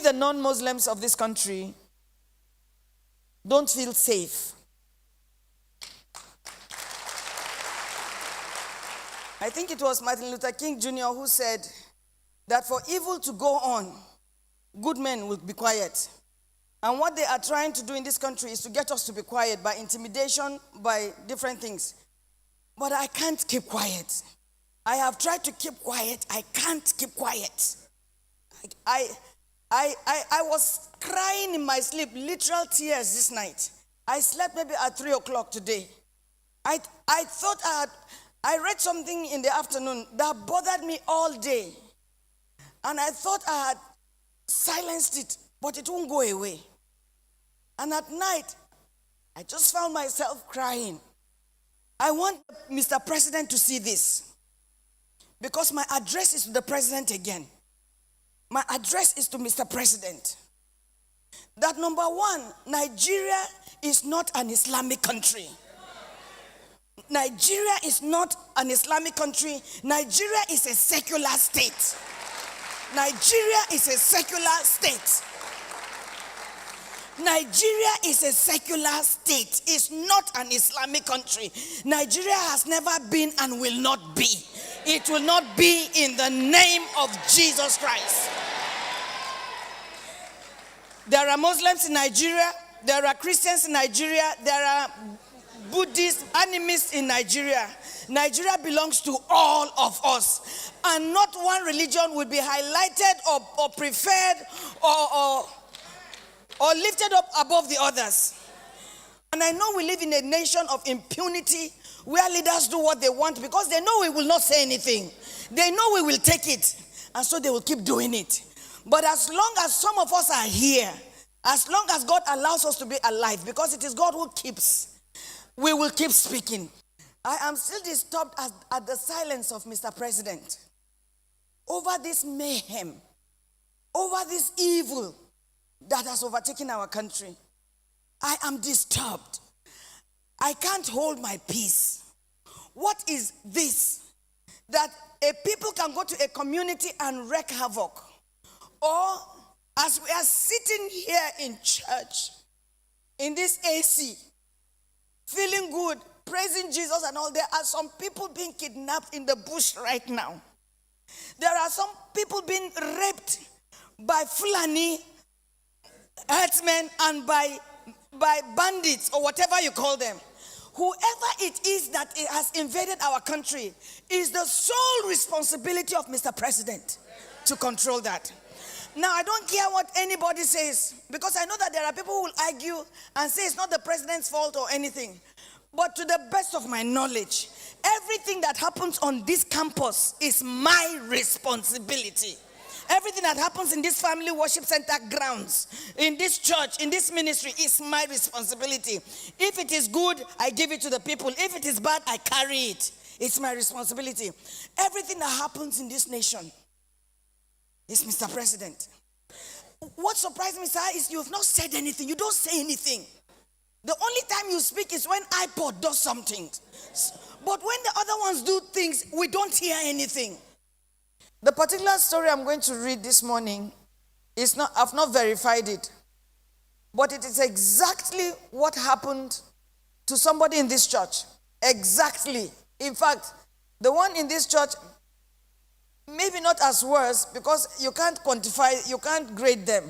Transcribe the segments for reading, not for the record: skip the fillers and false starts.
the non-Muslims of this country don't feel safe. I think it was Martin Luther King Jr. who said that for evil to go on, good men will be quiet. And what they are trying to do in this country is to get us to be quiet by intimidation, by different things. But I can't keep quiet. I have tried to keep quiet. I can't keep quiet. I was crying in my sleep, literal tears this night. I slept maybe at 3 o'clock today. I thought I read something in the afternoon that bothered me all day. And I thought I had silenced it, but it won't go away. And at night, I just found myself crying. I want Mr. President to see this, because my address is to the president again. My address is to Mr. President. That number one, Nigeria is not an Islamic country. Nigeria is not an Islamic country. Nigeria is a secular state. Nigeria is a secular state. Nigeria is a secular state. It's not an Islamic country. Nigeria has never been and will not be. It will not be in the name of Jesus Christ. There are Muslims in Nigeria. There are Christians in Nigeria. There are Buddhist animists in Nigeria. Nigeria belongs to all of us. And not one religion will be highlighted or preferred or lifted up above the others. And I know we live in a nation of impunity where leaders do what they want because they know we will not say anything. They know we will take it. And so they will keep doing it. But as long as some of us are here, as long as God allows us to be alive, because it is God who keeps, we will keep speaking. I am still disturbed at the silence of Mr. President over this mayhem, over this evil that has overtaken our country. I am disturbed. I can't hold my peace. What is this? That a people can go to a community and wreak havoc. Or as we are sitting here in church, in this AC, feeling good, praising Jesus and all, there are some people being kidnapped in the bush right now. There are some people being raped by Fulani, herdsmen, and by bandits or whatever you call them. Whoever it is that it has invaded our country is the sole responsibility of Mr. President to control that. Now, I don't care what anybody says, because I know that there are people who will argue and say it's not the president's fault or anything. But to the best of my knowledge, everything that happens on this campus is my responsibility. Everything that happens in this family worship center grounds, in this church, in this ministry, is my responsibility. If it is good, I give it to the people. If it is bad, I carry it. It's my responsibility. Everything that happens in this nation is Mr. President. What surprised me, sir, is you have not said anything. You don't say anything. The only time you speak is when IPOB does something. But when the other ones do things, we don't hear anything. The particular story I'm going to read this morning is not, I've not verified it, but it is exactly what happened to somebody in this church. Exactly. In fact, the one in this church, maybe not as worse, because you can't quantify, you can't grade them.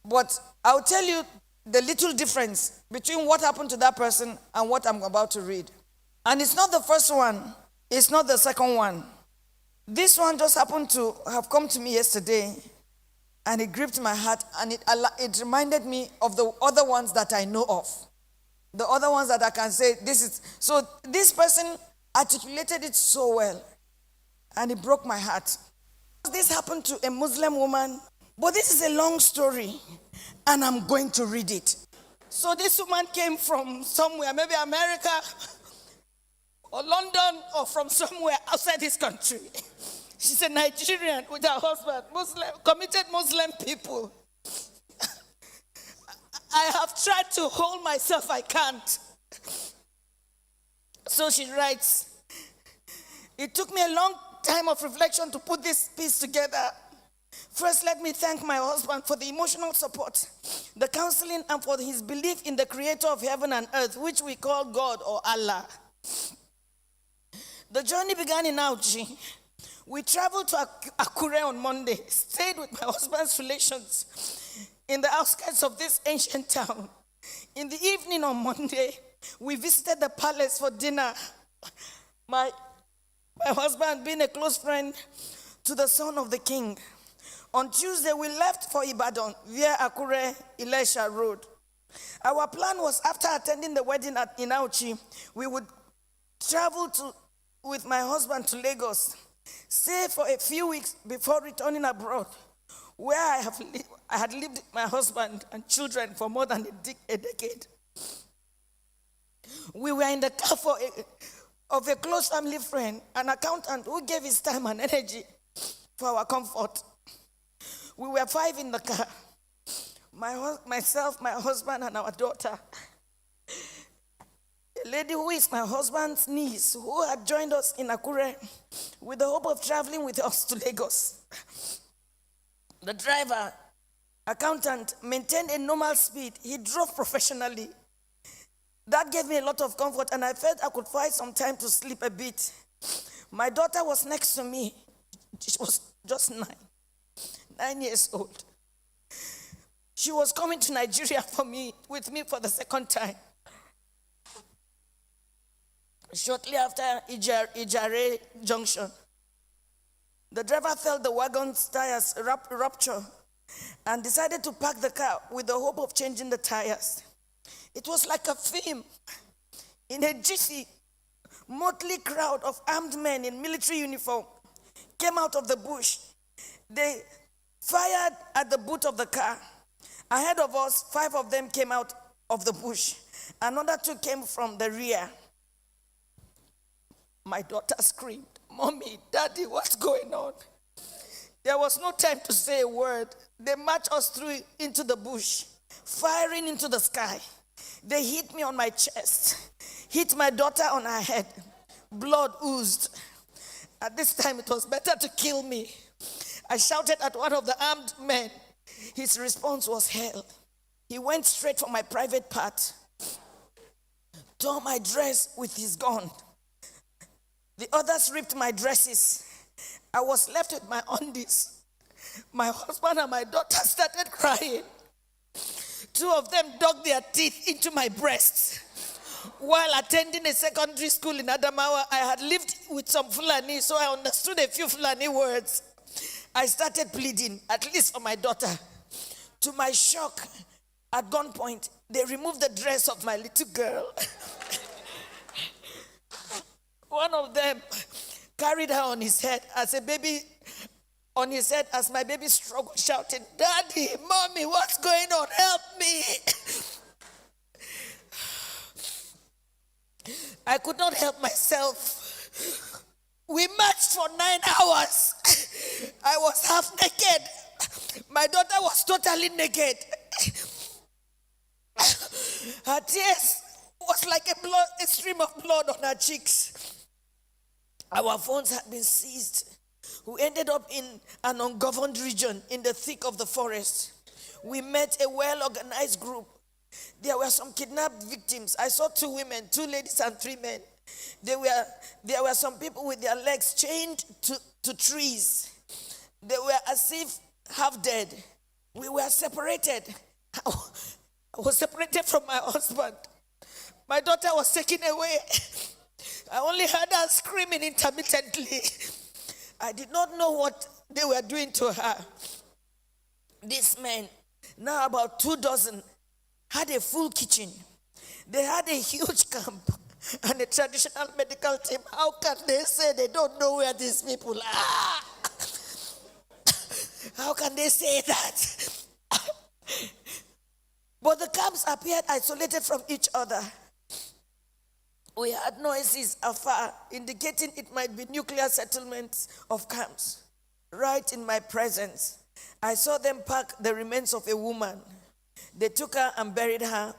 But I'll tell you the little difference between what happened to that person and what I'm about to read. And it's not the first one, it's not the second one. This one just happened to have come to me yesterday, and it gripped my heart, and it reminded me of the other ones that I know of. The other ones that I can say, this is... So this person articulated it so well, and it broke my heart. This happened to a Muslim woman, but this is a long story, and I'm going to read it. So this woman came from somewhere, maybe America, or London, or from somewhere outside this country. She's a Nigerian with her husband, Muslim, committed Muslim people. I have tried to hold myself, I can't. So she writes, it took me a long time of reflection to put this piece together. First, let me thank my husband for the emotional support, the counseling, and for his belief in the creator of heaven and earth, which we call God or Allah. The journey began in Auchi. We traveled to Akure on Monday, stayed with my husband's relations in the outskirts of this ancient town. In the evening on Monday, we visited the palace for dinner. My husband being a close friend to the son of the king. On Tuesday, we left for Ibadan via Akure Ilesha Road. Our plan was, after attending the wedding in Auchi, we would travel with my husband to Lagos, stay for a few weeks before returning abroad, where I had lived with my husband and children for more than a decade. We were in the car of a close family friend, an accountant who gave his time and energy for our comfort. We were 5 in the car, myself, my husband, and our daughter. A lady who is my husband's niece, who had joined us in Akure with the hope of traveling with us to Lagos. The driver, accountant, maintained a normal speed. He drove professionally. That gave me a lot of comfort, and I felt I could find some time to sleep a bit. My daughter was next to me. She was just 9 years old. She was coming to Nigeria with me for the second time. Shortly after Ijare Junction, the driver felt the wagon's tires rupture and decided to park the car with the hope of changing the tires. It was like a film. In a jiffy, motley crowd of armed men in military uniform came out of the bush. They fired at the boot of the car. Ahead of us, 5 of them came out of the bush. Another 2 came from the rear. My daughter screamed, "Mommy, Daddy, what's going on?" There was no time to say a word. They marched us through into the bush, firing into the sky. They hit me on my chest, hit my daughter on her head. Blood oozed. At this time, it was better to kill me. I shouted at one of the armed men. His response was hell. He went straight for my private part, tore my dress with his gun. The others ripped my dresses. I was left with my undies. My husband and my daughter started crying. 2 of them dug their teeth into my breasts. While attending a secondary school in Adamawa, I had lived with some Fulani, so I understood a few Fulani words. I started pleading, at least for my daughter. To my shock, at gunpoint, they removed the dress of my little girl. One of them carried her on his head as my baby struggled, shouting, "Daddy, Mommy, what's going on? Help me." I could not help myself. We marched for 9 hours. I was half naked. My daughter was totally naked. Her tears was like a stream of blood on her cheeks. Our phones had been seized. We ended up in an ungoverned region in the thick of the forest. We met a well-organized group. There were some kidnapped victims. I saw 2 women, 2 ladies and 3 men. There were some people with their legs chained to trees. They were as if half dead. We were separated. I was separated from my husband. My daughter was taken away. I only heard her screaming intermittently. I did not know what they were doing to her. These men, now about 2 dozen, had a full kitchen. They had a huge camp and a traditional medical team. How can they say they don't know where these people are? How can they say that? But the camps appeared isolated from each other. We heard noises afar, indicating it might be nuclear settlements of camps. Right in my presence, I saw them pack the remains of a woman. They took her and buried her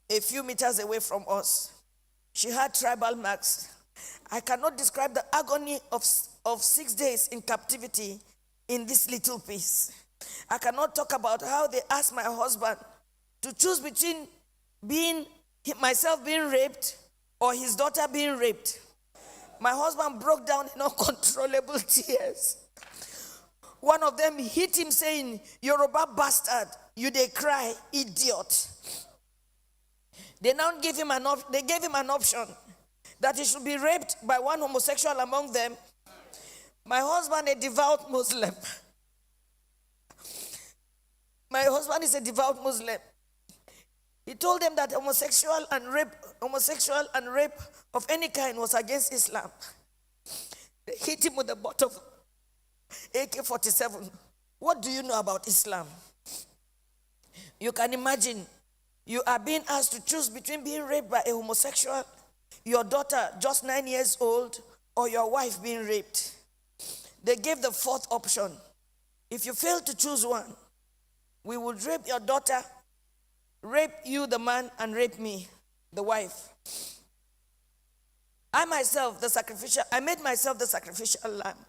a few meters away from us. She had tribal marks. I cannot describe the agony of 6 days in captivity in this little piece. I cannot talk about how they asked my husband to choose between myself being raped or his daughter being raped. My husband broke down in uncontrollable tears. One of them hit him saying, "Yoruba bastard, you dey cry, idiot." They now gave him an option that he should be raped by one homosexual among them. My husband, a devout Muslim. My husband is a devout Muslim. He told them that homosexual and rape of any kind was against Islam. They hit him with the butt of AK-47. What do you know about Islam? You can imagine, you are being asked to choose between being raped by a homosexual, your daughter just 9 years old, or your wife being raped. They gave the fourth option. If you fail to choose one, we would rape your daughter, rape you, the man, and rape me, the wife. I made myself the sacrificial lamb.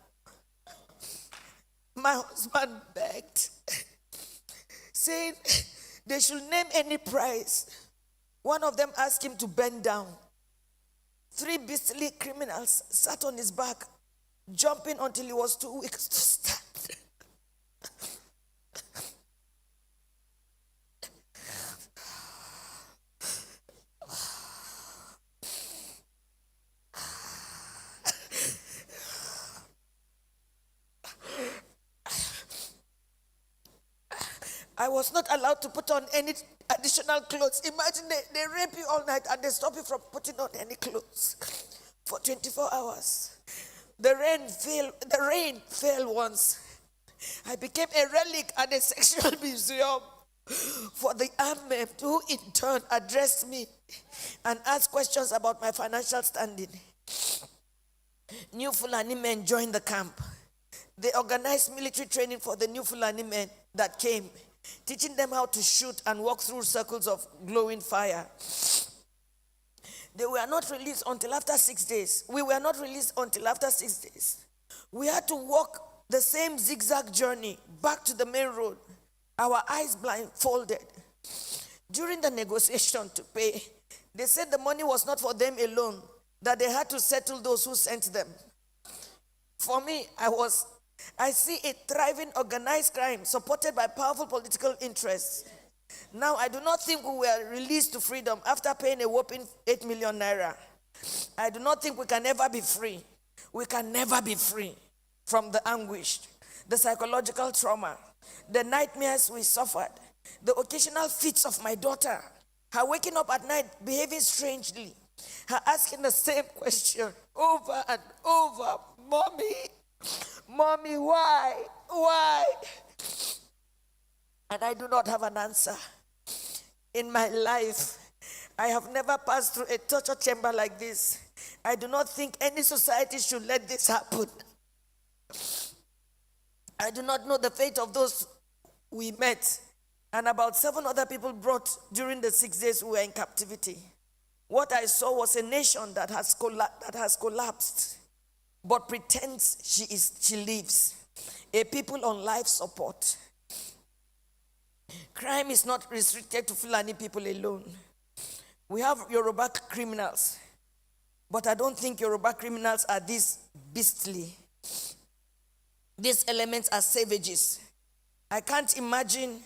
My husband begged, saying they should name any price. One of them asked him to bend down. 3 beastly criminals sat on his back, jumping until he was too weak to stand. I was not allowed to put on any additional clothes. Imagine they rape you all night and they stop you from putting on any clothes for 24 hours. The rain fell once. I became a relic at a sexual museum for the armed men who in turn addressed me and asked questions about my financial standing. New Fulani men joined the camp. They organized military training for the new Fulani men that came, teaching them how to shoot and walk through circles of glowing fire. They were not released until after 6 days. We were not released until after 6 days. We had to walk the same zigzag journey back to the main road, our eyes blindfolded. During the negotiation to pay, they said the money was not for them alone, that they had to settle those who sent them. For me, I see a thriving organized crime supported by powerful political interests. Now, I do not think we were released to freedom after paying a whopping 8 million naira. I do not think we can ever be free. We can never be free from the anguish, the psychological trauma, the nightmares we suffered, the occasional fits of my daughter, her waking up at night behaving strangely, her asking the same question over and over, Mommy, why? And I do not have an answer. In my life, I have never passed through a torture chamber like this. I do not think any society should let this happen. I do not know the fate of those we met and about 7 other people brought during the 6 days we were in captivity. What I saw was a nation that has collapsed, but pretends she lives. A people on life support. Crime is not restricted to Fulani people alone. We have Yoruba criminals, but I don't think Yoruba criminals are this beastly. These elements are savages. I can't imagine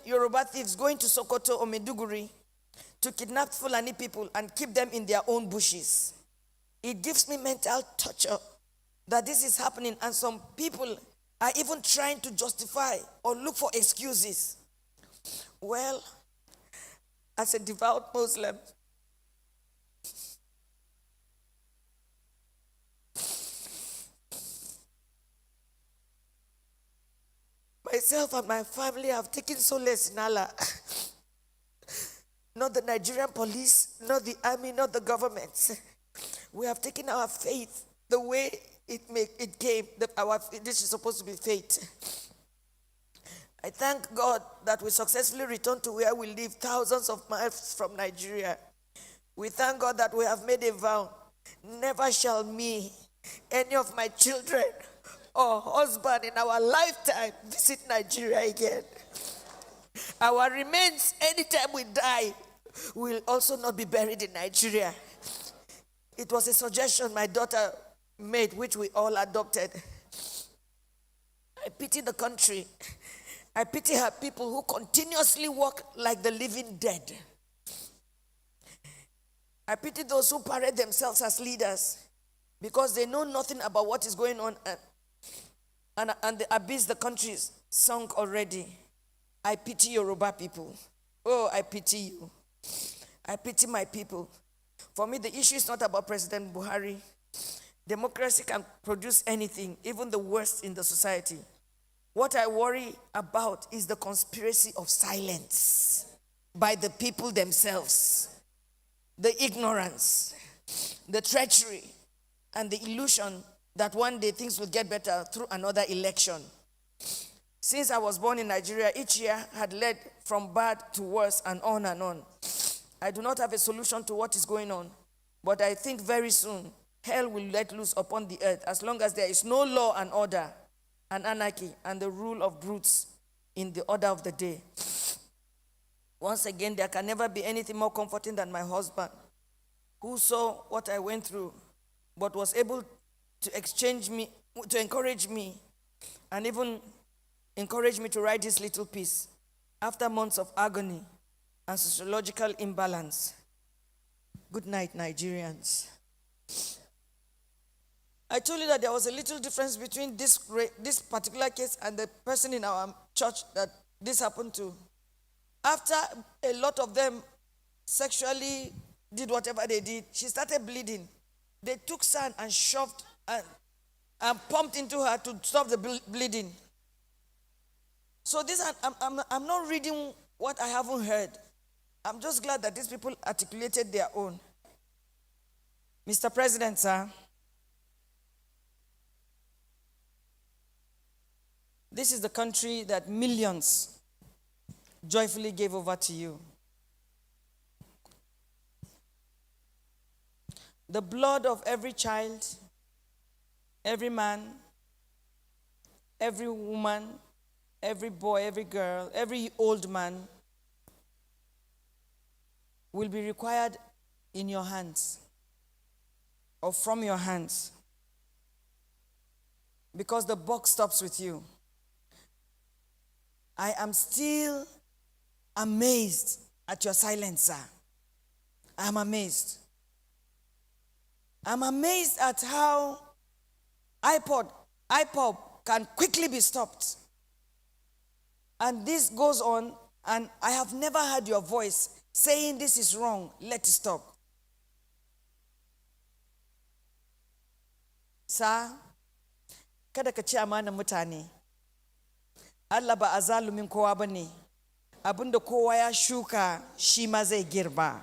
Yoruba thieves going to Sokoto or Maiduguri to kidnap Fulani people and keep them in their own bushes. It gives me mental torture that this is happening, and some people are even trying to justify or look for excuses. Well, as a devout Muslim, myself and my family have taken solace in Allah. Not the Nigerian police, not the army, not the government. We have taken our faith the way it came. This is supposed to be fate. I thank God that we successfully returned to where we live, thousands of miles from Nigeria. We thank God that we have made a vow. Never shall me any of my children or husband in our lifetime visit Nigeria again. Our remains, anytime we die, will also not be buried in Nigeria. It was a suggestion my daughter made, which we all adopted. I pity the country. I pity her people who continuously walk like the living dead. I pity those who parade themselves as leaders because they know nothing about what is going on and the abyss the country is sunk already. I pity Yoruba people. Oh, I pity you. I pity my people. For me, the issue is not about President Buhari. Democracy can produce anything, even the worst in the society. What I worry about is the conspiracy of silence by the people themselves, the ignorance, the treachery, and the illusion that one day things will get better through another election. Since I was born in Nigeria, each year had led from bad to worse and on and on. I do not have a solution to what is going on, but I think very soon hell will let loose upon the earth as long as there is no law and order and anarchy and the rule of brutes in the order of the day. Once again, there can never be anything more comforting than my husband, who saw what I went through, but was able to encourage me, and even encourage me to write this little piece after months of agony and sociological imbalance. Good night, Nigerians. I told you that there was a little difference between this particular case and the person in our church that this happened to. After a lot of them sexually did whatever they did, she started bleeding. They took sand and shoved and pumped into her to stop the bleeding. So this, I'm not reading what I haven't heard. I'm just glad that these people articulated their own. Mr. President, sir, this is the country that millions joyfully gave over to you. The blood of every child, every man, every woman, every boy, every girl, every old man will be required in your hands or from your hands, because the buck stops with you. I am still amazed at your silence, sir. I'm amazed. I'm amazed at how IPOB can quickly be stopped. And this goes on, and I have never heard your voice saying this is wrong, let it stop. Sir, kada ka ci amanan mutane. Allah ba azalumin kowa bane. Abinda kowa ya shuka shi ma zai girba.